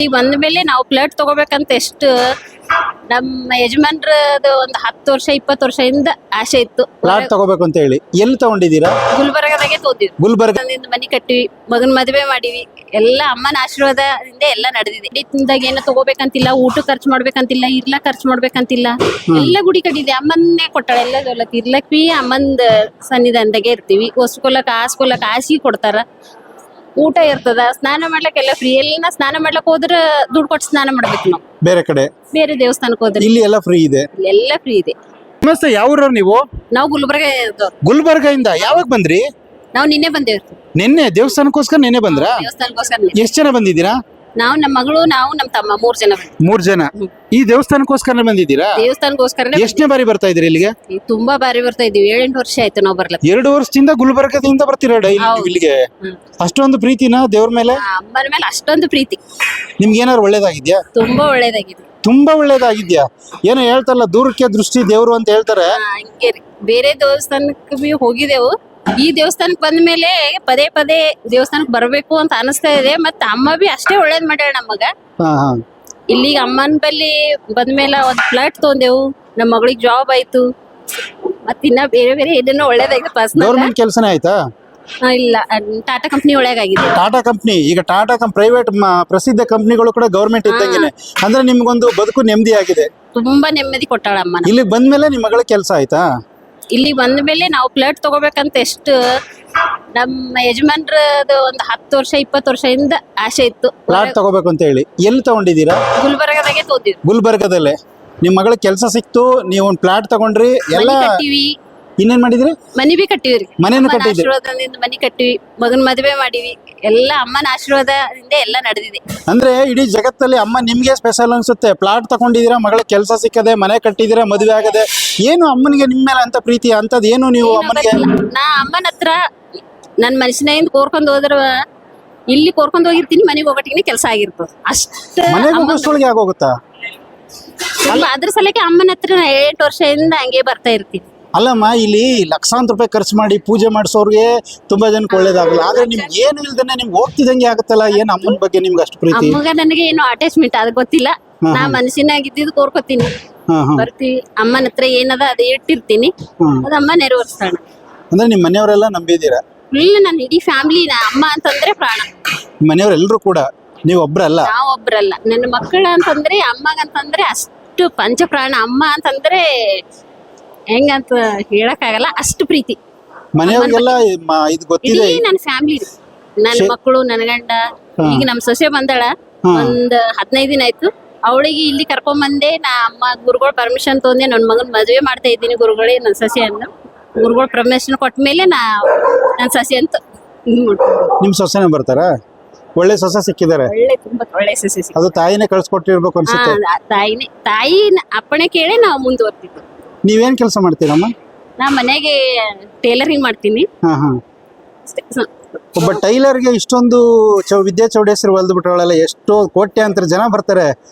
ಈಗ ಬಂದ ಮೇಲೆ ನಾವು ಪ್ಲೇಟ್ ತಗೋಬೇಕಂತ ಎಷ್ಟು ನಮ್ಮ ಯಜಮಾನ್ರದ್ದು ಒಂದು 10 ವರ್ಷ 20 ವರ್ಷದಿಂದ ಆಸೆ ಇತ್ತು. ಪ್ಲಾಟ್ ತಗೋಬೇಕು ಅಂತ ಹೇಳಿ ಎಲ್ಲಿ ತಗೊಂಡಿದ್ದೀರಾ? ಗುಲ್ಬರ್ಗದಾಗೆ ತೋದಿವಿ. ಗುಲ್ಬರ್ಗ ಮನಿ ಕಟ್ಟಿವಿ, ಮಗನ್ ಮದುವೆ ಮಾಡಿವಿ. ಎಲ್ಲ ಅಮ್ಮನ ಆಶೀರ್ವಾದದಿಂದ ಎಲ್ಲ ನಡೆದಿದೆ. ಇದ್ದಾಗ ಏನೋ ತಗೋಬೇಕಂತಿಲ್ಲ, ಊಟ ಖರ್ಚು ಮಾಡ್ಬೇಕಂತಿಲ್ಲ, ಇರ್ಲ ಖರ್ಚು ಮಾಡ್ಬೇಕಂತಿಲ್ಲ. ಎಲ್ಲ ಗುಡಿ ಕಟ್ಟಿದೆ, ಅಮ್ಮನ್ನೇ ಕೊಟ್ಟಾಳ ಎಲ್ಲ ದೌಲತ್. ಇರ್ಲಕ್ ಅಮ್ಮಂದ ಸನ್ನಿಧಾನದಾಗೆ ಇರ್ತೀವಿ. ಹೊಸ್ಕೊಲಕ್ ಆಸಿಗೆ ಕೊಡ್ತಾರ, ಊಟ ಇರ್ತದ, ಸ್ನಾನ ಮಾಡ್ಲಕ್ಕೆಲ್ಲ ಫ್ರೀ. ಎಲ್ಲ ಸ್ನಾನ ಮಾಡ್ಲಕ್ ಹೋದ್ರ ದುಡ್ಡು ಕೊಟ್ಟು ಸ್ನಾನ ಮಾಡ್ಬೇಕು ನಾವು. ಬೇರೆ ಕಡೆ ಬೇರೆ ದೇವಸ್ಥಾನಕ್ಕೆ ಹೋದ್ರೆ ಇಲ್ಲಿ ಎಲ್ಲ ಫ್ರೀ ಇದೆ. ಎಲ್ಲ ಫ್ರೀ ಇದೆ. ನಮಸ್ತೆ, ಯಾವ ನೀವು? ನಾವು ಗುಲ್ಬರ್ಗ ಗುಲ್ಬರ್ಗ ಇಂದ ಯಾವಾಗ ಬಂದ್ರಿ? ನಾವು ನಿನ್ನೆ ಬಂದೇವ್ರಿ. ನಿನ್ನೆ ದೇವಸ್ಥಾನಕ್ಕೋಸ್ಕರ ನಿನ್ನೆ ಬಂದ್ರಾ? ದೇವಸ್ಥಾನಕ್ಕೋಸ್ಕರ ಎಷ್ಟ್ ಜನ ಬಂದಿದ್ದೀರಾ? ನಾವು, ನಮ್ಮ ಮಗಳು, ನಾವು, ನಮ್ಮ ತಮ್ಮ 3 ಜನ ಬಂದ್ವಿ. 3 ಜನ. ಈ ದೇವಸ್ಥಾನಕ್ಕೋಸ್ಕರ ಬಂದಿದ್ದೀರಾ? ದೇವಸ್ಥಾನಕ್ಕೋಸ್ಕರ ಎಷ್ಟನೇ ಬಾರಿ ಬರ್ತಾ ಇದ್ರಿ ಇಲ್ಲಿಗೆ? ತುಂಬಾ ಬಾರಿ ಬರ್ತಾ ಇದೀವಿ. 7-8 ವರ್ಷ ಆಯ್ತು ನಾವು ಬರ್ಲಕ್ಕ. 2 ವರ್ಷದಿಂದ ಗುಲ್ಬರ್ಗದಿಂದ ಬರ್ತೀರಾ ಡೈಲಿ ಇಲ್ಲಿಗೆ? ಅಷ್ಟೊಂದು ಪ್ರೀತಿನಾ ದೇವ್ರ ಮೇಲೆ? ಅಮ್ಮನ ಮೇಲೆ ಅಷ್ಟೊಂದು ಪ್ರೀತಿ. ನಿಮ್ಗೆ ಏನಾದ್ರು ಒಳ್ಳೇದಾಗಿದ್ಯಾ? ತುಂಬಾ ಒಳ್ಳೇದಾಗಿದೆ. ತುಂಬಾ ಒಳ್ಳೇದಾಗಿದ್ಯಾ? ಏನೋ ಹೇಳ್ತಾರಲ್ಲ, ದೂರಕ್ಕೆ ದೃಷ್ಟಿ ದೇವ್ರು ಅಂತ ಹೇಳ್ತಾರೆ. ಹಂಗೆ ರೀ. ಬೇರೆ ದೇವಸ್ಥಾನಕ್ಕೆ ಬಿ ಹೋಗಿದೆವು. ಈ ದೇವಸ್ಥಾನಕ್ಕೆ ಬಂದ ಮೇಲೆ ಪದೇ ಪದೇ ದೇವಸ್ಥಾನಕ್ಕೆ ಬರ್ಬೇಕು ಅಂತ ಅನಿಸ್ತಾ ಇದೆ. ಮತ್ತೆ ಅಮ್ಮ ಬಿ ಅಷ್ಟೇ ಒಳ್ಳೇದ್ ಮಾಡ್ಯಾಳ ನಮಗ. ಇಲ್ಲಿಗ ಅಮ್ಮನ ಬಲ್ಲಿ ಬಂದ್ಮೇಲೆ ಒಂದ್ ಫ್ಲಾಟ್ ತಗೊಂಡೆವು. ನಮ್ಮ ಮಗಳಿಗೆ ಜಾಬ್ ಆಯ್ತು. ಮತ್ತಿನ್ನ ಬೇರೆ ಬೇರೆ ಏನೇನೋ ಒಳ್ಳೇದಾಗಿದೆ. ಗೌರ್ಮೆಂಟ್ ಕೆಲಸನೇ ಆಯ್ತಾ? ಇಲ್ಲ, ಟಾಟಾ ಕಂಪ್ನಿ ಒಳಗಾಗಿದೆ. ಟಾಟಾ ಕಂಪ್ನಿ. ಈಗ ಟಾಟಾ ಪ್ರೈವೇಟ್ ಪ್ರಸಿದ್ಧ ಕಂಪ್ನಿಗಳು ಕೂಡ ಗೌರ್ಮೆಂಟ್ ಇದ್ದಂಗೆನೆ. ಅಂದ್ರೆ ನಿಮ್ಗೊಂದು ಬದುಕು ನೆಮ್ಮದಿ ಆಗಿದೆ. ತುಂಬಾ ನೆಮ್ಮದಿ ಕೊಟ್ಟಾಳ ಅಮ್ಮ. ಇಲ್ಲಿಗೆ ಬಂದ್ಮೇಲೆ ನಿಮ್ಮ ಮಗಳ ಕೆಲಸ ಆಯ್ತಾ? ಇಲ್ಲಿ ಬಂದ ಮೇಲೆ ನಾವು ಪ್ಲೇಟ್ ತಗೋಬೇಕಂತ ಎಷ್ಟು ನಮ್ಮ ಯಜಮಾನ್ರದ್ದು ಒಂದು 10 ವರ್ಷ 20 ವರ್ಷದಿಂದ ಆಸೆ ಇತ್ತು. ಪ್ಲಾಟ್ ತಗೋಬೇಕು ಅಂತ ಹೇಳಿ ಎಲ್ಲಿ ತಗೊಂಡಿದ್ದೀರಾ? ಗುಲ್ಬರ್ಗದಾಗೆ ತೋದಿವಿ. ಗುಲ್ಬರ್ಗದಲ್ಲೇ ನಿಮ್ಮ ಮಗಳ ಕೆಲಸ ಸಿಕ್ತು, ನೀವು ಒಂದು ಪ್ಲಾಟ್ ತಗೊಂಡ್ರಿ. ಎಲ್ಲ ಕಟ್ಟಿವಿ. ಇನ್ನೇನ್ ಮಾಡಿದ್ರಿ? ಮನಿ ಬಿ ಕಟ್ಟಿವ್ರಿ. ಮನೇನು ಕಟ್ಟಿದ್ರಿ? ಆಶೀರ್ವಾದದಿಂದ ಮನಿ ಕಟ್ಟಿವಿ, ಮಗನ್ ಮದುವೆ ಮಾಡಿವಿ. ಎಲ್ಲ ಅಮ್ಮನ ಆಶೀರ್ವಾದದಿಂದ ಎಲ್ಲ ನಡೆದಿದೆ. ಅಂದ್ರೆ ಇಡೀ ಜಗತ್ತಲ್ಲಿ ಅಮ್ಮ ನಿಮ್ಗೆ ಸ್ಪೆಷಲ್ ಅನ್ಸುತ್ತೆ. ಪ್ಲಾಟ್ ತಗೊಂಡಿದ್ದೀರಾ, ಮಗಳ ಕೆಲಸ ಸಿಕ್ಕದೆ, ಮನೆ ಕಟ್ಟಿದ್ದೀರಾ, ಮದುವೆ ಆಗದೆ. ಏನು ಅಮ್ಮನಿಗೆ ನಿಮ್ಮ ಮೇಲೆ ಅಂತ ಪ್ರೀತಿ ಅಂತದ್ ಏನು ನೀವು ಅಮ್ಮನಿಗೆ? ನಾ ಅಮ್ಮನ ಹತ್ರ ನನ್ ಮನುಷ್ಯನಿಂದ ಕೋರ್ಕೊಂಡ್ ಹೋದ್ರ ಇಲ್ಲಿ ಕೋರ್ಕೊಂಡ್ ಹೋಗಿರ್ತೀನಿ, ಮನೆಗೆ ಹೋಗಟ್ಟಿಗೆ ಕೆಲಸ ಆಗಿರ್ತದೆ. ಅಷ್ಟ ಮನೆಗೆ ಹೋಗೋಷ್ಟೊಳಗೆ ಆಗೋಗುತ್ತಾ? ಅದ್ರ ಸಲಕ್ಕೆ ಅಮ್ಮನ ಹತ್ರ 8 ವರ್ಷದಿಂದ ಹಂಗೆ ಬರ್ತಾ ಇರ್ತೀನಿ. ಅಲ್ಲಮ್ಮ, ಇಲ್ಲಿ ಲಕ್ಷಾಂತರ ರೂಪಾಯಿ ಖರ್ಚು ಮಾಡಿ ಪೂಜೆ ಮಾಡಿಸೋರ್ಗೆ ತುಂಬಾ ಜನಕ್ಕೆ ಒಳ್ಳೇದಾಗಲ್ಲ. ಆದ್ರೆ ನಿಮ್ಗೆ ಏನು ಇಲ್ದೇನೆ ನಿಮ್ಗೆ ಹೋಗ್ತಿದಂಗೆ ಆಗುತ್ತಲ್ಲ. ಏನ್ ಅಮ್ಮನ ಬಗ್ಗೆ ನಿಮ್ಗೆ ಅಷ್ಟು ಪ್ರೀತಿ? ಅಮ್ಮಗ ನನಗೆ ಏನು ಅಟ್ಯಾಚ್ಮೆಂಟ್ ಅದ್ ಗೊತ್ತಿಲ್ಲ. ನಾ ಮನಸ್ಸಿನಾಗಿದ್ದು ಕೋರ್ಕೋತೀನಿ, ಬರ್ತೀವಿ. ಅಮ್ಮನ ಹತ್ರ ಏನದ ಅದ ಇಟ್ಟಿರ್ತೀನಿ, ಅದ ಅಮ್ಮ ನೆರವೇರಿಸ್ತಾಳ. ಅಂದ್ರೆ ನಿಮ್ ಮನೆಯವರೆಲ್ಲ ನಂಬಿದ್ದೀರಾ? ಇಲ್ಲ, ನನ್ನ ಇಡೀ ಫ್ಯಾಮಿಲಿ ಅಮ್ಮ ಅಂತಂದ್ರೆ ಪ್ರಾಣ. ಮನೆಯವರೆಲ್ಲರೂ ಕೂಡ? ನೀವು ಒಬ್ರಲ್ಲ? ನಾವ್ ಒಬ್ರಲ್ಲ. ನನ್ನ ಮಕ್ಕಳ ಅಂತಂದ್ರೆ ಅಮ್ಮಗಂತಂದ್ರೆ ಅಷ್ಟು ಪಂಚ ಪ್ರಾಣ. ಅಮ್ಮ ಅಂತಂದ್ರೆ ಹೆಂಗಂತ ಹೇಳಕ್ ಆಗಲ್ಲ, ಅಷ್ಟು ಪ್ರೀತಿ. ಮನೆಯವ್ರಿಗೆಲ್ಲ ಇದು ಗೊತ್ತಿದೆ? ಇಡೀ ನನ್ನ ಫ್ಯಾಮಿಲಿ, ನನ್ನ ಮಕ್ಕಳು, ನನ್ನ ಗಂಡ. ಈಗ ನಮ್ ಸೊಸೆ ಬಂದಾಳ, ಒಂದ್ 15 ದಿನ ಆಯ್ತು. ಅವಳಿಗೆ ಇಲ್ಲಿ ಕರ್ಕೊಂಡ್ ಬಂದೆ. ನಾ ಅಮ್ಮ ಗುರುಗಳು ಪರ್ಮಿಷನ್ ತೊಂದೆ, ನನ್ ಮಗನ್ ಮದುವೆ ಮಾಡ್ತಾ ಇದ್ದೀನಿ ಗುರುಗಳೇ, ನನ್ ಸೊಸೆ ಅಂದ. ಗುರುಗಳು ಪರ್ಮಿಷನ್ ಕೊಟ್ಮೇಲೆ ನನ್ ಸೊಸೆ ಅಂತ ನಿಮ್ ಸೊಸೆನ ಬರ್ತಾರ? ಒಳ್ಳೆ ಸೊಸೆ ಸಿಕ್ಕಿದ್ದಾರೆ. ಒಳ್ಳೆ, ತುಂಬಾ ಒಳ್ಳೆ ಸೊಸೆ. ಅದು ತಾಯಿನೇ ಕಳ್ಸಿಕೊಟ್ಟಿರ್ಬೇಕು ಅನ್ಸುತ್ತೆ. ತಾಯಿ ಅಪ್ಪಣೆ ಕೇಳಿ ನಾವು ಮುಂದುವರ್ತಿದ್ವಿ. ನೀವೇನ್ ಕೆಲಸ ಮಾಡ್ತೀರಮ್ಮ? ನಾ ಮನೆಗೆ ಟೇಲರಿಂಗ್ ಮಾಡ್ತೀನಿ. ಒಬ್ಬ ಟೈಲರ್ಗೆ ಇಷ್ಟೊಂದು ವಿದ್ಯಾ ಚೌಡೇಶ್ವರಿ ಹೊಲ್ದು ಬಿಟ್ಟವಳೆಲ್ಲ ಎಷ್ಟೋ ಕೋಟ್ಯಾಂತರ ಜನ ಬರ್ತಾರೆ.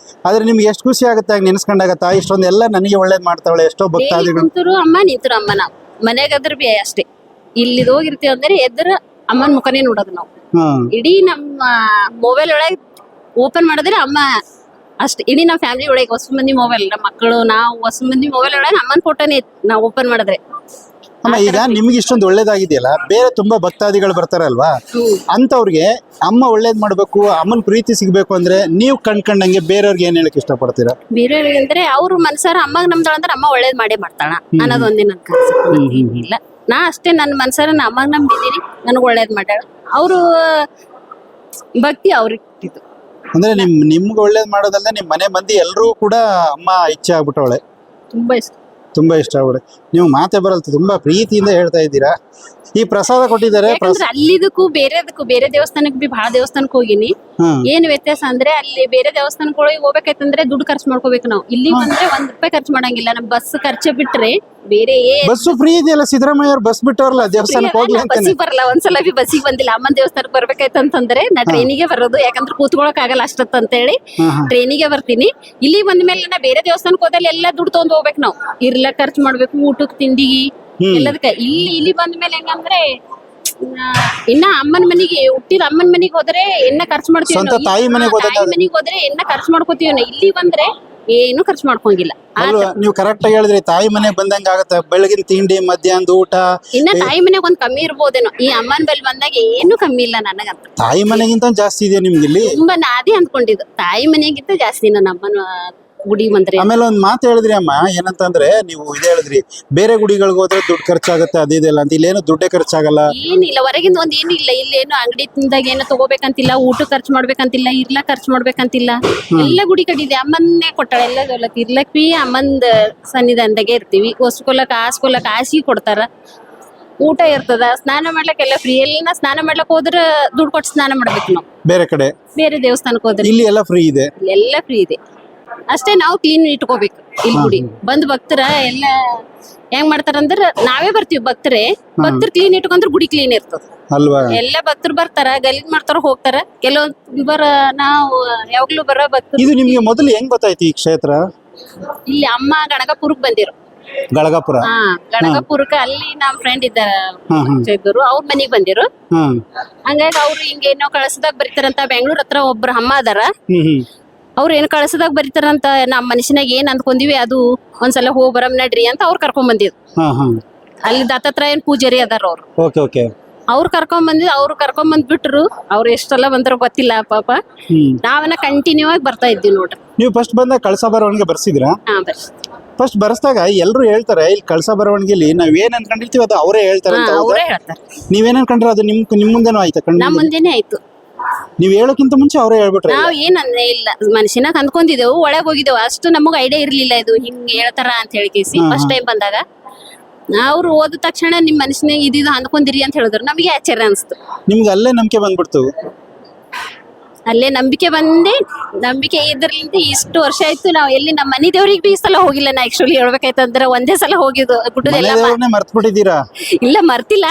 ಆದ್ರೆ ನಿಮ್ಗೆ ಎಷ್ಟು ಖುಷಿ ಆಗುತ್ತೆ ನೆನೆಸ್ಕೊಂಡಾಗ, ತಾಯಿ ಇಷ್ಟೊಂದು ಎಲ್ಲ ನನಗೆ ಒಳ್ಳೇದ್ ಮಾಡ್ತಾವಳೆ. ಎಷ್ಟೋ ಭಕ್ತಾದಿಗಳು ನಿಂತರು ಅಮ್ಮ, ನಿಂತರು ಅಮ್ಮ. ನಾವು ಮನೆಗಾದ್ರ ಬಿ ಅಷ್ಟೇ. ಇಲ್ಲಿ ಹೋಗಿರ್ತೀವಿ ಅಂದ್ರೆ ಎದ್ರ ಅಮ್ಮನ ಮುಖನೇ ನೋಡೋದು ನಾವು. ಇಡೀ ನಮ್ಮ ಮೊಬೈಲ್ ಒಳಗೆ ಓಪನ್ ಮಾಡಿದ್ರೆ ಅಮ್ಮ ಅಷ್ಟೇ. ಇಡೀ ನಮ್ಮ ಫ್ಯಾಮಿಲಿ ಒಳಗೆ ಹೊಸ ಮಂದಿ ಮೊಬೈಲ್, ನಮ್ಮ ಮಕ್ಕಳು, ನಾವು ಹೊಸ ಮಂದಿ ಮೊಬೈಲ್ ಒಳಗೆ ಅಮ್ಮನ ಫೋಟೋನೇ ನಾವು ಓಪನ್ ಮಾಡಿದ್ರೆ. ಅಮ್ಮ, ಈಗ ನಿಮ್ಗೆ ಇಷ್ಟೊಂದು ಒಳ್ಳೇದಾಗಿದೆಯಲ್ಲ, ಬೇರೆ ತುಂಬಾ ಭಕ್ತಾದಿಗಳು ಬರ್ತಾರಲ್ವಾ, ಅಂತವ್ರಿಗೆ ಅಮ್ಮ ಒಳ್ಳೇದ್ ಮಾಡ್ಬೇಕು, ಅಮ್ಮನ ಪ್ರೀತಿ ಸಿಗ್ಬೇಕು ಅಂದ್ರೆ ನೀವು ಕಂಡ್ಕಂಡಂಗೆ ಬೇರೆಯವ್ರಿಗೆ ಏನ್ ಹೇಳಕ್ ಇಷ್ಟಪಡ್ತೀರಾ? ಬೇರೆಯವ್ರಿಗೆ ಅಂದ್ರೆ ಅವ್ರ ಮನ್ಸಾರ ಅಮ್ಮಗ್ ನಮ್ದಳ ಅಂದ್ರೆ ಅಮ್ಮ ಒಳ್ಳೇದ್ ಮಾಡೇ ಮಾಡ್ತಾಳ ಅನ್ನೋದು ಒಂದೇ ನನ್ ಕನಸು. ಇಲ್ಲ, ನಾ ಅಷ್ಟೇ ನನ್ನ ಮನ್ಸಾರ ನಾ ಅಮ್ಮಗ್ ನಂಬಿದ್ದೀನಿ, ನನಗ್ ಒಳ್ಳೇದ್ ಮಾಡ್ಯಾಳ. ಅವರು ಭಕ್ತಿ ಅವ್ರಿಗೆ ಇದು. ಅಂದ್ರೆ ನಿಮ್ಗೆ ಒಳ್ಳೇದ್ ಮಾಡೋದಲ್ಲದೆ ನಿಮ್ ಮನೆ ಮಂದಿ ಎಲ್ರೂ ಕೂಡ ಅಮ್ಮ ಇಚ್ಛೆ ಆಗ್ಬಿಟ್ಟವಳೆ. ತುಂಬಾ ಇಷ್ಟ, ತುಂಬಾ ಇಷ್ಟ ಆಗ್ಬಿಡೆ. ನೀವು ಮಾತೆ ಬರಲ್ತು, ತುಂಬಾ ಪ್ರೀತಿಯಿಂದ ಹೇಳ್ತಾ ಇದ್ದೀರಾ. ಈ ಪ್ರಸಾದ ಕೊಟ್ಟಿದ್ದಾರೆ. ಅಲ್ಲಿದಕ್ಕೂ ಬೇರೆ ದೇವಸ್ಥಾನಕ್ಕೆ ಬಿ ಬಹಳ ದೇವಸ್ಥಾನಕ್ಕೆ ಹೋಗಿನಿ. ಏನ್ ವ್ಯತ್ಯಾಸ ಅಂದ್ರೆ ಅಲ್ಲಿ ಬೇರೆ ದೇವಸ್ಥಾನಗಳಿಗೆ ಹೋಗ್ಬೇಕಂದ್ರೆ ದುಡ್ಡು ಖರ್ಚು ಮಾಡ್ಕೋಬೇಕು ನಾವು. ಇಲ್ಲಿ ಬಂದ್ರೆ ₹1 ಖರ್ಚು ಮಾಡಂಗಿಲ್ಲ. ನಮ್ ಬಸ್ ಖರ್ಚು ಬಿಟ್ರೆ ಬೇರೆ ಬಸ್ ಫ್ರೀ ಇದೆಯಲ್ಲ. ಸಿದ್ದರಾಮಯ್ಯ ಅವ್ರು ಬಸ್ ಬಿಟ್ಟವ್ರಲ್ಲ ದೇವಸ್ಥಾನಕ್ಕೆ ಹೋಗ್ಲಿ ಅಂತ. ಬಸ್ಸಿಗೆ ಬರಲ್ಲ, ಒಂದ್ಸಲ ಬಿ ಬಸ್ಸಿಗೆ ಬಂದಿಲ್ಲ. ಅಮ್ಮನ ದೇವಸ್ಥಾನಕ್ಕೆ ಬರ್ಬೇಕಾಯ್ತಂತಂದ್ರೆ ನಾ ಟ್ರೈನಿಗೆ ಬರೋದು, ಯಾಕಂದ್ರೆ ಕೂತ್ಕೊಳಕ್ ಆಗಲ್ಲ ಅಷ್ಟತ್ ಅಂತ ಹೇಳಿ ಟ್ರೈನಿಗೆ ಬರ್ತೀನಿ. ಇಲ್ಲಿ ಬಂದ ಮೇಲೆ ನಾ ಬೇರೆ ದೇವಸ್ಥಾನಕ್ಕೆ ಹೋದಲ್ಲಿ ಎಲ್ಲ ದುಡ್ಡು ತಗೊಂಡ್ ಹೋಗ್ಬೇಕು ನಾವು. ಇರ್ಲಕ್ ಖರ್ಚು ಮಾಡ್ಬೇಕು, ಊಟಕ್ಕೆ ತಿಂಡಿಗೆ ಎಲ್ಲದಕ್ಕೆ. ಇಲ್ಲಿ ಬಂದ ಮೇಲೆ ಹೆಂಗಂದ್ರೆ ಇನ್ನ ಅಮ್ಮನ ಮನೆಗೆ ಹುಟ್ಟಿದ ಅಮ್ಮನ ಮನೆಗೆ ಹೋದ್ರೆ ಎಣ್ಣ ಖರ್ಚು ಮಾಡ್ತೀವಿ ಸ್ವಂತ ತಾಯಿ ಮನೆಗೆ ಹೋದಾಗ ತಾಯಿ ಮನೆಗೆ ಹೋದ್ರೆ ಎಣ್ಣ ಖರ್ಚು ಮಾಡ್ಕೋತೀವಿ ನಾವು. ಇಲ್ಲಿ ಬಂದ್ರೆ ಏನು ಖರ್ಚು ಮಾಡ್ಕೊಂಗಿಲ್ಲ. ಅಲ್ವಾ ನೀವು ಕರೆಕ್ಟ್ ಆಗಿ ಹೇಳಿದ್ರಿ, ತಾಯಿ ಮನೆ ಬಂದಂಗ ಆಗತ್ತೆ. ಬೆಳಗಿನ ತಿಂಡಿ, ಮಧ್ಯಾಹ್ನದ ಊಟ. ಇನ್ನ ತಾಯಿ ಮನೆಗೆ ಒಂದ್ ಕಮ್ಮಿ ಇರ್ಬೋದೇನೋ, ಈ ಅಮ್ಮನ ಬೆಲ್ ಬಂದಾಗ ಏನು ಕಮ್ಮಿ ಇಲ್ಲ ನನಗಂತ. ತಾಯಿ ಮನೆಗಿಂತ ಜಾಸ್ತಿ ಇದೆ ನಿಮ್ಗೆ ಇಲ್ಲಿ. ತುಂಬಾ ನಾದಿ ಅಂದ್ಕೊಂಡಿದ್ದು, ತಾಯಿ ಮನೆಗಿಂತ ಜಾಸ್ತಿ ನನ್ನ ಅಮ್ಮನ ಗುಡಿ ಬಂದ್ರೆ. ಆಮೇಲೆ ಒಂದ್ ಮಾತು ಹೇಳಿದ್ರಿ ಅಮ್ಮ, ಏನಂತಂದ್ರೆ ನೀವು ಇದೇ ಹೇಳಿದ್ರಿ, ಬೇರೆ ಗುಡಿಗಳಿಗೆ ಹೋದ್ರೆ ದುಡ್ಡು ಖರ್ಚಾಗತ್ತೆ ಅದಿದೆಲ್ಲ ಅಂತ. ಇಲ್ಲೇನು ದುಡ್ಡೇ ಖರ್ಚಾಗಲ್ಲ. ಏನಿಲ್ಲ, ಹೊರಗಿಂದ ಒಂದ್ ಏನಿಲ್ಲ. ಇಲ್ಲೇನು ಅಂಗಡಿ ತಿಂದಾಗ ಏನೋ ತಗೋಬೇಕಂತಿಲ್ಲ, ಊಟ ಖರ್ಚು ಮಾಡ್ಬೇಕಂತಿಲ್ಲ, ಇರ್ಲಾ ಖರ್ಚು ಮಾಡ್ಬೇಕಂತಿಲ್ಲ. ಎಲ್ಲ ಗುಡಿ ಕಡಿದೆ, ಅಮ್ಮನ್ನೇ ಕೊಟ್ಟಾಳ ಎಲ್ಲ ದೌಲತ್. ಇರ್ಲಕ್ ಅಮ್ಮಂದ ಸನ್ನಿಧಾನದಾಗೆ ಇರ್ತೀವಿ. ಹೊಸ್ಕೊಲಕ್ ಹಾಸಿಗೆ ಕೊಡ್ತಾರ, ಊಟ ಇರ್ತದ, ಸ್ನಾನ ಮಾಡ್ಲಕ್ ಎಲ್ಲ ಫ್ರೀ. ಎಲ್ಲ ಸ್ನಾನ ಮಾಡ್ಲಕ್ ಹೋದ್ರ ದುಡ್ಡು ಕೊಟ್ಟು ಸ್ನಾನ ಮಾಡ್ಬೇಕು ನಾವು. ಬೇರೆ ಕಡೆ ಬೇರೆ ದೇವಸ್ಥಾನಕ್ಕೆ ಹೋದ್ರೆ ಇಲ್ಲಿ ಎಲ್ಲ ಫ್ರೀ ಇದೆ. ಎಲ್ಲ ಫ್ರೀ ಇದೆ. ಅಷ್ಟೇ ನಾವು ಕ್ಲೀನ್ ಇಟ್ಕೋಬೇಕು. ಇಲ್ಲಿ ಗುಡಿ ಬಂದ್ ಭಕ್ತರ ಎಲ್ಲ ಹೆಂಗ್ ಮಾಡ್ತಾರಂದ್ರ, ನಾವೇ ಬರ್ತೀವಿ ಭಕ್ತರು ಕ್ಲೀನ್ ಇಟ್ಕೊಂಡ್ರೆ ಗುಡಿ ಕ್ಲೀನ್ ಇರ್ತದ ಅಲ್ವಾ. ಎಲ್ಲ ಭಕ್ತರು ಬರ್ತಾರ, ಗಲೀಜ್ ಮಾಡ್ತಾರ ಹೋಗ್ತಾರ. ಕೆಲವೊಂದ್ ನಾವು ಯಾವಾಗ್ಲೂ ಬರೋ ಭಕ್ತರು. ಇದು ನಿಮ್ಗೆ ಮೊದಲು ಹೆಂಗ್ ಗೊತ್ತಾಯ್ತು ಈ ಕ್ಷೇತ್ರ? ಇಲ್ಲಿ ಅಮ್ಮ ಗಣಗಪುರಕ್ ಬಂದಿರು. ಗಳಗಾಪುರ. ಗಣಗಪುರಕ್ಕೆ ಅಲ್ಲಿ ನಮ್ ಫ್ರೆಂಡ್ ಇದ್ದಾರ ಇದ್ರು, ಅವ್ರ ಮನೆಗ್ ಬಂದಿರು. ಹಂಗಾಗಿ ಅವ್ರು ಹಿಂಗೇನೋ ಕಳಸದಾಗ ಬರೀತಾರಂತ. ಬೆಂಗಳೂರ್ ಹತ್ರ ಒಬ್ರು ಅಮ್ಮ ಅದಾರ, ಅವ್ರ ಏನ್ ಕಳಸದಾಗ ಬರೀತಾರಂತ. ನಮ್ ಮನುಷ್ಯನಾಗ ಏನ್ ಅಂದ್ಕೊಂಡಿವಿ ಅದು ಒಂದ್ಸಲ ಹೋಗ್ ಬರಮ್ ನಡ್ರಿ ಅಂತ ಅವ್ರು ಕರ್ಕೊಂಡ್ ಬಂದಿದ್ರು. ಅಲ್ಲಿ ದತ್ತಾತ್ರೇಯನ್ ಪೂಜಾರಿ ಅದಾರ ಅವ್ರು. ಅವ್ರು ಕರ್ಕೊಂಡ್ ಬಂದ್ಬಿಟ್ರು. ಅವ್ರು ಎಷ್ಟೆಲ್ಲ ಬಂದ್ರ ಗೊತ್ತಿಲ್ಲ ಪಾಪ. ನಾವನ್ನ ಕಂಟಿನ್ಯೂ ಆಗಿ ಬರ್ತಾ ಇದ್ವಿ ನೋಡ್ರಿ. ನೀವು ಫಸ್ಟ್ ಬಂದಾಗ ಕಳಸ ಬರವಣಿಗೆ ಬರ್ಸಿದ್ರಾ? ಫಸ್ಟ್ ಬರ್ಸ್ದಾಗ ಎಲ್ರು ಹೇಳ್ತಾರೆ, ಇಲ್ಲಿ ಕಳಸ ಬರವಣಿಗೆಲಿ ನಾವ್ ಏನ್ ಅನ್ಕೊಂಡಿರ್ತೀವಿ ಅದು ಅವರೇ ಹೇಳ್ತಾರೆ ಅಂತ. ಅವರೇ ಹೇಳ್ತಾರೆ. ನೀವೇನ್ ಅನ್ಕೊಂಡ್ರೆ ಅದು ನಿಮ್ ಮುಂದೆನೂ ಆಯ್ತಾ? ನಮ್ ಮುಂದೆನೆ ಆಯ್ತು. ನೀವ್ ಹೇಳೋಕ್ಕಿಂತ ಮುಂಚೆ ಅವರೇ ಹೇಳ್ಬಿಟ್ರೆ? ನಾವ್ ಏನಂದ್ರೆ ಇಲ್ಲ, ಮನುಷ್ಯನಾಗ ಅಂದ್ಕೊಂಡಿದ್ದೆವು, ಒಳಗ್ ಹೋಗಿದ್ದೇವು. ಅಷ್ಟು ನಮಗ್ ಐಡಿಯಾ ಇರ್ಲಿಲ್ಲ ಇದು ಹಿಂಗ್ ಹೇಳ್ತಾರ ಅಂತ ಹೇಳಿಕೇಸಿ. ಫಸ್ಟ್ ಟೈಮ್ ಬಂದಾಗ ಅವ್ರು ಓದ ತಕ್ಷಣ ನಿಮ್ ಮನುಷ್ಯನಾಗ ಇದು ಅಂದ್ಕೊಂಡಿರಿ ಅಂತ ಹೇಳಿದ್ರು. ನಮಗೆ ಆಶ್ಚರ್ಯ ಅನ್ಸ್ತು. ನಿಮ್ಗೆ ಅಲ್ಲೇ ನಂಬಿಕೆ ಬಂದ್ಬಿಡ್ತು? ಅಲ್ಲೇ ನಂಬಿಕೆ ಇದ್ರಲಿಂದ ಇಷ್ಟು ವರ್ಷ ಆಯ್ತು. ನಾವು ಎಲ್ಲಿ ನಮ್ಮ ಮನೆ ದೇವ್ರಿಗೆ ಬಿ ಈ ಸಲ ಹೋಗಿಲ್ಲ. ನಾ ಆಕ್ಚುಲಿ ಹೇಳ್ಬೇಕಾಯ್ತಂದ್ರೆ ಒಂದೇ ಸಲ ಹೋಗಿದ್ದು. ಗುಡ್ಡದೆಲ್ಲ ಮರ್ತ್ ಬಿಟ್ಟಿದ್ದೀರಾ? ಇಲ್ಲ, ಮರ್ತಿಲ್ಲ.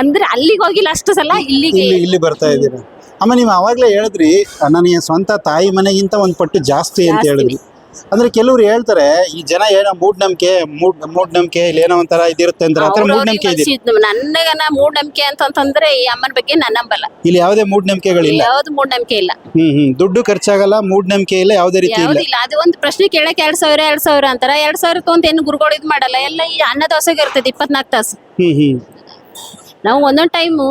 ಅಂದ್ರೆ ಅಲ್ಲಿಗೆ ಹೋಗಿಲ್ಲ ಅಷ್ಟು ಸಲ. ಇಲ್ಲಿ ಬರ್ತಾ ಇದ್ದೀರಾ. ಅಮ್ಮ ನೀವು ಅವಾಗ್ಲೇ ಹೇಳಿದ್ರಿ ನನಗೆ ಸ್ವಂತ ತಾಯಿ ಮನೆಗಿಂತ ಒಂದ್ ಪಟ್ಟು ಜಾಸ್ತಿ ಅಂತ ಹೇಳಿದ್ರಿ. ಅಂದ್ರೆ ಕೆಲವ್ರು ಹೇಳ್ತಾರೆ ಈ ಜನ ಏನೋ ಮೂಢನಂಬಿಕೆ ಇಲ್ಲಿ ಏನೋ ಒಂಥರ ಇದಿರುತ್ತೆ ಅಂದ್ರೆ ಹತ್ರ ಮೂಢನಂಬಿಕೆ ಇದೆ. ನನಗನ ಮೂಢನಂಬಿಕೆ ಅಂತಂದ್ರೆ ಈ ಅಮ್ಮನ ಬಗ್ಗೆ ನಾನು ನಂಬಲ್ಲ. ಇಲ್ಲಿ ಯಾವುದೇ ಮೂಢನಂಬಿಕೆಗಳಿಲ್ಲ. ಯಾವ್ದು ಮೂಢನಂಬಿಕೆ ಇಲ್ಲ. ದುಡ್ಡು ಖರ್ಚಾಗಲ್ಲ, ಮೂಢನಂಬಿಕೆ ಇಲ್ಲ, ಯಾವುದೇ ರೀತಿ ಇಲ್ಲ. ಅದು ಒಂದು ಪ್ರಶ್ನೆ ಕೇಳಕ್ 2,000 ಅಂತಾರ. 2,000 ತಗೊಂತ ಏನು ಗುರುಗಳು ಇದ್ ಮಾಡಲ್ಲ. ಎಲ್ಲ ಈ ಅನ್ನ ದೋಸೆಗೆ ಇರ್ತೈತಿ 24 ತಾಸು. ನಾವು ಒಂದೊಂದ್ ಟೈಮು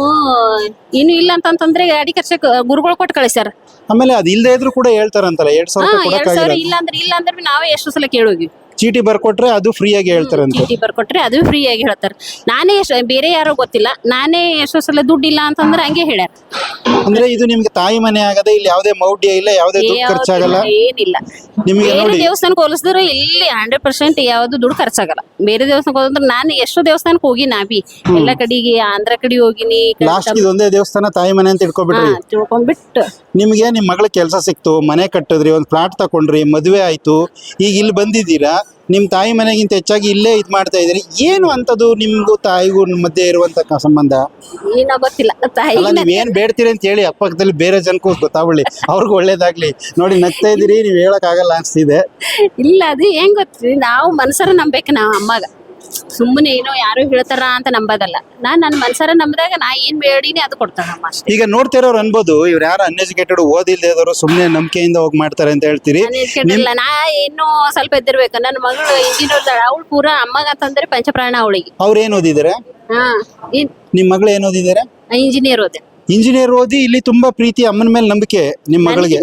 ಏನು ಇಲ್ಲ ಅಂತಂದ್ರೆ ಗಾಡಿ ಖರ್ಚಕ್ ಗುರುಗಳು ಕೊಟ್ಟು ಕಳಿಸ್ಯಾರ. ಆಮೇಲೆ ಅದು ಇಲ್ಲದೆ ಇದ್ರು ಕೂಡ ಹೇಳ್ತಾರಂತಲ್ಲ 2,000 ಇಲ್ಲ ಅಂದ್ರೆ ನಾವೇ ಎಷ್ಟು ಸಲ ಕೇಳೋಗಿ. ಚೀಟಿ ಬರ್ಕೊಟ್ರೆ ಅದು ಫ್ರೀ ಆಗಿ ಹೇಳ್ತಾರಂತೆ. ಚೀಟಿ ಬರ್ಕೊಟ್ರೆ ಅದು ಫ್ರೀ ಆಗಿ ಹೇಳ್ತಾರೆ. ನಾನೇ ಬೇರೆ ಯಾರೋ ಗೊತ್ತಿಲ್ಲ, ನಾನೇ ಎಷ್ಟೋ ಸಲ ದುಡ್ಡು ಇಲ್ಲ ಅಂತಂದ್ರೆ ಹಂಗೆ ಹೇಳ್ಯಾರ. ಅಂದ್ರೆ ಇದು ನಿಮ್ಗೆ ತಾಯಿ ಮನೆ ಆಗದೆ, ಇಲ್ಲಿ ಯಾವುದೇ ಮೌಢ್ಯ ಇಲ್ಲ, ಯಾವುದೇ ದುಡ್ಡು ಖರ್ಚಾಗಲ್ಲ, ಏನಿಲ್ಲ. ನಿಮಗೆ ಬೇರೆ ದೇವಸ್ಥಾನಕ್ಕೆ ಹೋಲಿಸಿದ್ರೆ ಇಲ್ಲಿ 100% ಯಾವ್ದು ದುಡ್ಡು ಖರ್ಚಾಗಲ್ಲ. ಬೇರೆ ದೇವಸ್ಥಾನಕ್ಕೆ ಹೋದ್ರೆ ನಾನು ಎಷ್ಟೋ ದೇವಸ್ಥಾನಕ್ಕೆ ಹೋಗಿ ನಾವಿ ಎಲ್ಲ ಕಡೆಗೆ ಆಂಧ್ರ ಕಡೆ ಹೋಗಿನಿ. ಲಾಸ್ಟ್ ಇದೊಂದೇ ದೇವಸ್ಥಾನ ತಾಯಿ ಮನೆ ಅಂತ ತಿಳ್ಕೊಂಡ್ಬಿಟ್ಟು ನಿಮ್ಗೆ ನಿಮ್ ಮಗಳ ಕೆಲಸ ಸಿಕ್ತು, ಮನೆ ಕಟ್ಟಿದ್ರಿ, ಒಂದ್ ಪ್ಲಾಟ್ ತಕೊಂಡ್ರಿ, ಮದುವೆ ಆಯ್ತು, ಈಗ ಇಲ್ಲಿ ಬಂದಿದ್ದೀರಾ. ನಿಮ್ ತಾಯಿ ಮನೆಗಿಂತ ಹೆಚ್ಚಾಗಿ ಇಲ್ಲೇ ಇದ್ ಮಾಡ್ತಾ ಇದ್ರಿ. ಏನು ಅಂತದ್ದು ನಿಮ್ಗೂ ತಾಯಿಗೂ ಮಧ್ಯೆ ಇರುವಂತ ಸಂಬಂಧ? ಏನೋ ಗೊತ್ತಿಲ್ಲ. ನೀವ್ ಏನ್ ಬೇಡ್ತೀರಿ ಅಂತ ಹೇಳಿ ಅಕ್ಕಪಕ್ಕದಲ್ಲಿ ಬೇರೆ ಜನಕ್ಕೂ ಗೊತ್ತಾಗ್ಲಿ, ಅವ್ರಿಗೂ ಒಳ್ಳೇದಾಗ್ಲಿ. ನೋಡಿ ನಗ್ತಾ ಇದೀರಿ, ನೀವ್ ಹೇಳಕ್ ಆಗಲ್ಲ ಅನ್ಸ್ತಿದೆ. ಇಲ್ಲ, ಅದು ಹೆಂಗ್ ಗೊತ್ತ್ರಿ, ನಾವು ಮನ್ಸರ ನಂಬೇಕು. ನಾವು ಅಮ್ಮಗ ಸುಮ್ಮನೆ ಏನೋ ಯಾರು ಹೇಳ್ತಾರ ಅಂತ ನಂಬೋದಲ್ಲ. ನನ್ನ ಮನ್ಸರ ನಂಬಿದಾಗ ನಾ ಏನ್ ಬೇಡಿನಿ ಅದು ಕೊಡ್ತಾರ ಅಮ್ಮ ಅಷ್ಟೇ. ಈಗ ನೋಡ್ತಿರೋರು ಅನ್ಬೋದು ಇವ್ರು ಯಾರು ಅನ್ಎಜುಕೇಟೆಡ್, ಓದಿಲ್ದೇದವರು ಸುಮ್ಮನೆ ನಂಬಿಕೆಯಿಂದ ಹೋಗಿ ಮಾಡ್ತಾರೆ ಅಂತ ಹೇಳ್ತೀರಿ. ನಾ ಇನ್ನೂ ಸ್ವಲ್ಪ ಎದ್ದಿರ್ಬೇಕು. ನನ್ನ ಮಗಳು ಇಂಜಿನಿಯರ್, ಅವಳು ಪೂರಾ ಅಮ್ಮಗ ಅಂತಂದ್ರೆ ಪಂಚಪ್ರಾಣ ಅವಳಿಗೆ. ಅವ್ರು ಏನ್ ಓದಿದಾರೆ? ನಿಮ್ ಮಗಳು ಏನ್ ಓದಿದಾರೆ? ಇಂಜಿನಿಯರ್ ಓದಿ. ಇಂಜಿನಿಯರ್ ಓದಿ ಇಲ್ಲಿ ತುಂಬಾ ಪ್ರೀತಿ, ಅಮ್ಮನ ಮೇಲೆ ನಂಬಿಕೆ ನಿಮ್ ಮಗಳಿಗೆ.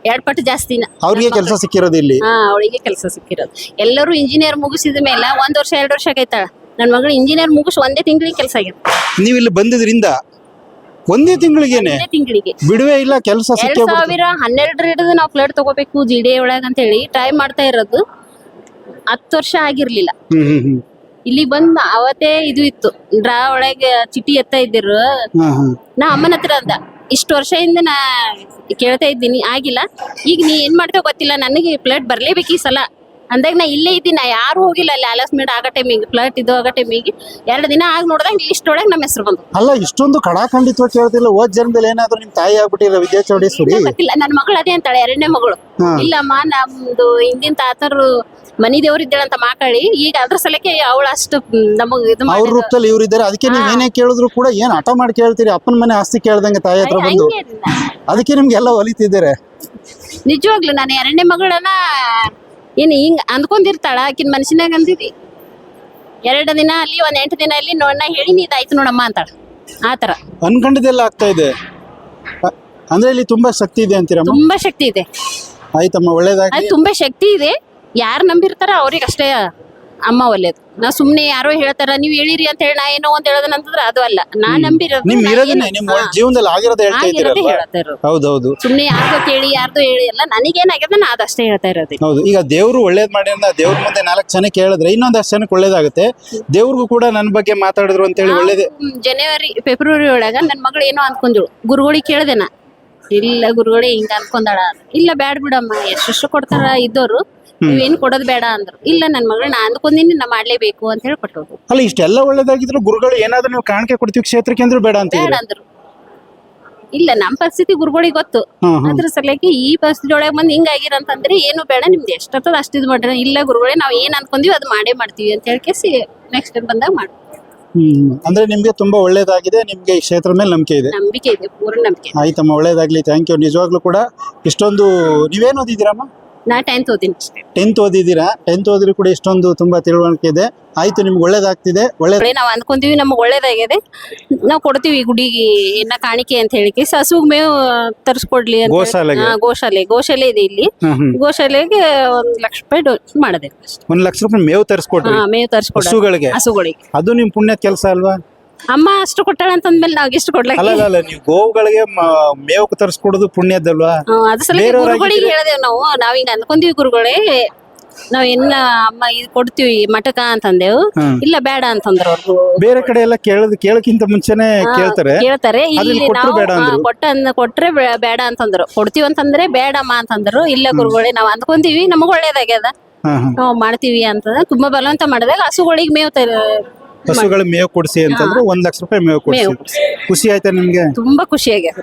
2 ಪಟ್ಟು ಜಾಸ್ತಿನ ಅವ್ರಿಗೆ ಕೆಲಸ ಸಿಕ್ಕಿರೋದು ಇಲ್ಲಿ. ಅವಳಿಗೆ ಕೆಲಸ ಸಿಕ್ಕಿರೋದು. ಎಲ್ಲರೂ ಇಂಜಿನಿಯರ್ ಮುಗಿಸಿದ ಮೇಲೆ 1 ವರ್ಷ 2 ವರ್ಷ ಆಗೈತಾಳ. ನನ್ನ ಮಗಳು ಇಂಜಿನಿಯರ್ ಮುಗಿಸಿ 1 ತಿಂಗಳಿಗೆ ಕೆಲಸ ಆಗಿದೆ. ನೀವು ಇಲ್ಲಿ ಬಂದಿದ್ರಿಂದ 1 ತಿಂಗಳಿಗೆ ಬಿಡುವೆ ಇಲ್ಲ, ಕೆಲಸ ಸಿಕ್ಕೇ 2012 ಹಿಡಿದು ನಾವು ಫ್ಲಡ್ ತಗೋಬೇಕು ಜಿಡಿ ಒಳಗ ಅಂತ ಹೇಳಿ ಟ್ರೈ ಮಾಡ್ತಾ ಇರೋದು. 10 ವರ್ಷ ಆಗಿರ್ಲಿಲ್ಲ. ಇಲ್ಲಿ ಬಂದ್ ಅವತ್ತೇ ಇದು ಇತ್ತು, ಡ್ರಾ ಒಳಗೆ ಚಿಟಿ ಎತ್ತಾ ಇದ್ದಿರು. ನಾ ಅಮ್ಮನ ಹತ್ರ ಅಂದ, ಇಷ್ಟು ವರ್ಷದಿಂದ ನಾ ಕೇಳ್ತಾ ಇದ್ದೀನಿ, ಆಗಿಲ್ಲ. ಈಗ ನೀ ಏನ್ ಮಾಡ್ತೇವ ಗೊತ್ತಿಲ್ಲ, ನನಗೆ ಫ್ಲಡ್ ಬರ್ಲೇಬೇಕು ಈ ಸಲ ಅಂದಾಗ ನಾ ಇಲ್ಲೇ ಇದ್ದೀನಿ. ನಾ ಯಾರು ಹೋಗಿಲ್ಲ ಅಲ್ಲಿ ಅಲಾಸ್ಮೆಂಟ್ ಆಗೋ ಟೈಮಿಗೆ, ಫ್ಲಡ್ ಇದು ಆಗೋ ಟೈಮಿಗೆ 2 ದಿನ ಆಗಿ ನೋಡಿದಾಗ ಲಿಸ್ಟ್ ಒಳಗೆ ನಮ್ಮ ಹೆಸರು ಬಂದು. ಅಲ್ಲ, ಇಷ್ಟೊಂದು ಕಡಾಖಂಡಿತವಾಗಿ ಕೇಳ್ತಿಲ್ಲ. ಹೋದ್ ಜನ್ಮದಲ್ಲಿ ಏನಾದ್ರು ನಿಮ್ ತಾಯಿ ಆಗ್ಬಿಟ್ಟಿಲ್ಲ ವಿದ್ಯಾ ಚೌಡೇಶ್ವರಿ? ಗೊತ್ತಿಲ್ಲ. ನನ್ನ ಮಗಳು ಅದೇ ಅಂತಾಳೆ, 2ನೇ ಮಗಳು. ಇಲ್ಲಮ್ಮ, ನಮ್ದು ಹಿಂದಿನ ತಾತರು ಮನಿ ದೇವ್ರ ಇದ್ದಾಳಂತ ಮಾಕಾಳಿ ಈಗ ಅದ್ರ ಸಲಕ್ಕೆ ಅವಳು ಅಷ್ಟು ನಮಗ್ ಇದು ಅವ್ರ ಮಾಡಿದ್ರು. ರೂಪದಲ್ಲಿ ಇವ್ರು ಇದ್ದಾರೆ. ಅದಕ್ಕೆ ನೀವ್ ಏನೇ ಕೇಳಿದ್ರು ಕೂಡ ಏನ್ ಹಠ ಮಾಡಿ ಕೇಳ್ತೀರಿ, ಅಪ್ಪನ ಮನೆ ಆಸ್ತಿ ಕೇಳ್ದಂಗೆ ತಾಯಿ ಹತ್ರ ಬಂದು. ಹಂಗೆ ಇಲ್ಲ. ಅದಕ್ಕೆ ನಿಮ್ಗೆಲ್ಲ ಒಲಿತಿದ್ದಾರೆ. ನಿಜವಾಗ್ಲು ನಾನು ಎರಡನೇ ಮಗಳನ್ನ ಏನ್ ಹಿಂಗ್ ಅಂದ್ಕೊಂಡಿರ್ತಾಳ ಆಕಿನ ಮನಸ್ಸಿನಾಗ ಅಂದಿದಿ 2 ದಿನ ಅಲ್ಲಿ 8 ದಿನ ಅಲ್ಲಿ ನೋಡಣ ಹೇಳಿ ಇದಾಯ್ತು ನೋಡಮ್ಮ ಅಂತಾಳ ಆತರ. ಅನ್ಕೊಂಡಿದ್ದೆಲ್ಲ ಆಗ್ತಾ ಇದೆ. ಅಂದ್ರೆ ಇಲ್ಲಿ ತುಂಬಾ ಶಕ್ತಿ ಇದೆ ಅಂತೀರಮ್ಮ. ತುಂಬಾ ಶಕ್ತಿ ಇದೆ, ಆಯ್ತಮ್ಮ, ಒಳ್ಳೇದಾಗಿ. ಅದು ತುಂಬಾ ಶಕ್ತಿ ಇದೆ. ಯಾರು ನಂಬಿರ್ತಾರ ಅವ್ರಿಗೆ ಅಷ್ಟೇ ಅಮ್ಮ ಒಳ್ಳೇದು. ನಾ ಸುಮ್ನೆ ಯಾರೋ ಹೇಳ್ತಾರ ನೀವ್ ಹೇಳಿರಿ ಅಂತ ಹೇಳಿ ನಾ ಏನೋ ಅಂತ ಹೇಳೋದನ್ನಂತಂದ್ರೆ ಅದು ಅಲ್ಲ. ನಾ ನಂಬಿರೋದು ನಿಮ್ ಇರೋದನ್ನೇ ನಿಮ್ ಜೀವನದಲ್ಲಿ ಆಗಿರೋದು ಹೇಳ್ತಾ ಆಗಿರೋದೇ ಇದ್ದೀರಲ್ವಾ? ಹೇಳ್ತಾ ಇರೋದು. ಹೌದೌದು ಸುಮ್ನೆ ಯಾರ್ದೋ ಕೇಳಿ ಯಾರ್ದೋ ಹೇಳಿ ಎಲ್ಲ ನನಗೇನಾಗ್ಯದ ನಾ ಅದಷ್ಟೇ ಹೇಳ್ತಾ ಇರೋದು. ಹೌದು. ಈಗ ದೇವ್ರು ಒಳ್ಳೇದ್ ಮಾಡಿ ಅಂತ ದೇವ್ರ ಮುಂದೆ 4 ಜನಕ್ಕೆ ಹೇಳಿದ್ರೆ ಇನ್ನೊಂದಷ್ಟು ಜನಕ್ಕೆ ಒಳ್ಳೇದಾಗುತ್ತೆ. ದೇವ್ರಿಗೂ ಕೂಡ ನನ್ನ ಬಗ್ಗೆ ಮಾತಾಡಿದ್ರು ಅಂತ ಹೇಳಿ ಒಳ್ಳೇದೇ. ಜನವರಿ ಫೆಬ್ರವರಿ ಒಳಗ ನನ್ ಮಗಳು ಏನೋ ಅನ್ಕೊಂಡ್ಳು. ಗುರುಗಳಿಗೆ ಕೇಳ್ದೆ ನಾ, ಇಲ್ಲ ಗುರುಗಳೇ ಹಿಂಗ ಅನ್ಕೊಂಡಾಳ. ಇಲ್ಲ ಬ್ಯಾಡ್ ಬಿಡಮ್ಮ, ಎಷ್ಟೆಷ್ಟು ಕೊಡ್ತಾರ ಇದ್ದೋರು, ನೀವೇನ್ ಕೊಡೋದ್ ಬೇಡ ಅಂದ್ರು. ಇಲ್ಲ ನನ್ ಮಗಳು ನಾ ಅಂದ್ಕೊಂಡಿನಿ ನಾ ಮಾಡ್ಲೇಬೇಕು ಅಂತ ಹೇಳಿ ಕೊಟ್ಟೋದು. ಅಲ್ಲ, ಇಷ್ಟೆಲ್ಲ ಒಳ್ಳೇದಾಗಿದ್ರು ಗುರುಗಳು ಏನಾದ್ರೂ ನೀವು ಕಾಣಿಕೆ ಕೊಡ್ತೀವಿ ಕ್ಷೇತ್ರಕ್ಕೆ ಅಂದ್ರೂ ಬೇಡ ಅಂತ ಬೇಡ ಅಂದ್ರು. ಇಲ್ಲ ನಮ್ ಪರಿಸ್ಥಿತಿ ಗುರುಗಳಿಗೆ ಗೊತ್ತು. ಅದ್ರ ಸಲಕ್ಕೆ ಈ ಪರಿಸ್ಥಿತಿ ಒಳಗೆ ಬಂದ್ ಹಿಂಗಾಗಿರಂತಂದ್ರೆ ಏನು ಬೇಡ, ನಿಮ್ದು ಎಷ್ಟದ ಅಷ್ಟು ಇದು ಮಾಡ್ರಿ. ಇಲ್ಲ ಗುರುಗಳೇ ನಾವ್ ಏನ್ ಅನ್ಕೊಂದಿವಿ ಅದು ಮಾಡೇ ಮಾಡ್ತೀವಿ ಅಂತ ಹೇಳ್ಕೇಸಿ ನೆಕ್ಸ್ಟ್ ಟೈಮ್ ಬಂದಾಗ ಮಾಡ್ತೀವಿ. ಅಂದ್ರೆ ನಿಮ್ಗೆ ತುಂಬಾ ಒಳ್ಳೇದಾಗಿದೆ. ನಿಮ್ಗೆ ಈ ಕ್ಷೇತ್ರ ಮೇಲೆ ನಂಬಿಕೆ ಇದೆ. ನಂಬಿಕೆ ಇದೆ, ಪೂರ್ಣ ನಂಬಿಕೆ. ಆಯ್ತಮ್ಮ, ಒಳ್ಳೇದಾಗ್ಲಿ. Thank you. ನಿಜವಾಗ್ಲೂ ಕೂಡ ಇಷ್ಟೊಂದು ನೀವೇನು ಓದಿದ್ದೀರಮ್ಮ? ನಾ 10th ಓದಿನಿ ಅಷ್ಟೇ. 10th ಓದಿದ್ದೀರಾ? 10th ಓದಿದ್ರು ಕೂಡ ಇಷ್ಟೊಂದು ತುಂಬಾ ತಿಳುವಳಿಕೆ ಇದೆ. ಆಯ್ತು, ನಿಮ್ಗೆ ಒಳ್ಳೇದಾಗ್ತಿದೆ. ನಾವ್ ಅನ್ಕೊಂತೀವಿ ನಮಗ್ ಒಳ್ಳೇದಾಗಿದೆ, ನಾವ್ ಕೊಡ್ತೀವಿ ಗುಡಿಗೆ ಏನ ಕಾಣಿಕೆ ಅಂತ ಹೇಳಿಕೆ. ಹಸುಗ್ ಮೇವು ತರಿಸ್ಕೊಡ್ಲಿ ಅಂತ ಗೋಶಾಲೆಗೆ? ಗೋಶಾಲೆ ಇದೆ ಇಲ್ಲಿ. ಗೋಶಾಲೆಗೆ 1 ಲಕ್ಷ ರೂಪಾಯಿ ಮಾಡದೆ ಅಷ್ಟೇ. 1 ಲಕ್ಷ ರೂಪಾಯಿ ಮೇವು ತರಿಸ್ಕೊಡ್ರಿ ಮೇವು ತರಿಸ್ಕೊಡ ಹಸುಗಳಿಗೆ? ಹಸುಗಳಿಗೆ. ಅದು ನಿಮ್ ಪುಣ್ಯದ ಕೆಲಸ ಅಲ್ವಾ? ಅಮ್ಮ ಅಷ್ಟು ಕೊಟ್ಟಾಳ ಅಂತಂದ್ಮೇಲೆ ನಾವ್ ಎಷ್ಟು ಕೊಡ್ಲಕ್ಕೆ? ಅಲ್ಲ, ನೀವು ಗೋವುಗಳಿಗೆ ಮೇವು ತರಿಸ್ಕೊಡೋದು ಪುಣ್ಯದಲ್ವಾ? ಅದ್ರ ಸಲ ಗುರುಗಳಿಗೆ ಹೇಳ್ದೇವ್ ನಾವ್ ಹಿಂಗ ಅನ್ಕೊಂತೀವಿ ಗುರುಗಳೇ ನಾವ್ ಇನ್ನ ಅಮ್ಮ ಇದು ಕೊಡ್ತೀವಿ ಮಠಕ ಅಂತಂದೇವು. ಇಲ್ಲ ಬೇಡ ಅಂತಂದ್ರ ಅವ್ರು. ಬೇರೆ ಕಡೆ ಎಲ್ಲ ಕೇಳಕ್ಕಿಂತ ಮುಂಚೆನೆ ಕೇಳ್ತಾರೆ. ಇಲ್ಲಿ ನಾವು ಕೊಟ್ರೆ ಬೇಡ ಅಂತಂದ್ರು. ಕೊಡ್ತೀವಿ ಅಂತಂದ್ರೆ ಬೇಡಮ್ಮ ಅಂತಂದ್ರು. ಇಲ್ಲ ಗುರುಗಳೇ ನಾವ್ ಅಂದ್ಕೊಂತೀವಿ ನಮಗ್ ಒಳ್ಳೇದಾಗ್ಯದ ನಾವ್ ಮಾಡ್ತೀವಿ ಅಂತಂದ್ರೆ ತುಂಬಾ ಬಲವಂತ ಮಾಡಿದಾಗ ಹಸುಗಳಿಗೆ ಹಸುಗಳ ಮೇವು ಕೊಡಿಸಿ ಅಂತಂದ್ರೆ 1 ಲಕ್ಷ ರೂಪಾಯಿ ಮೇವು ಕೊಡಿಸಿ. ಖುಷಿ ಆಯ್ತಾ ನಿಮ್ಗೆ? ತುಂಬಾ ಖುಷಿ ಆಗ್ಯದ.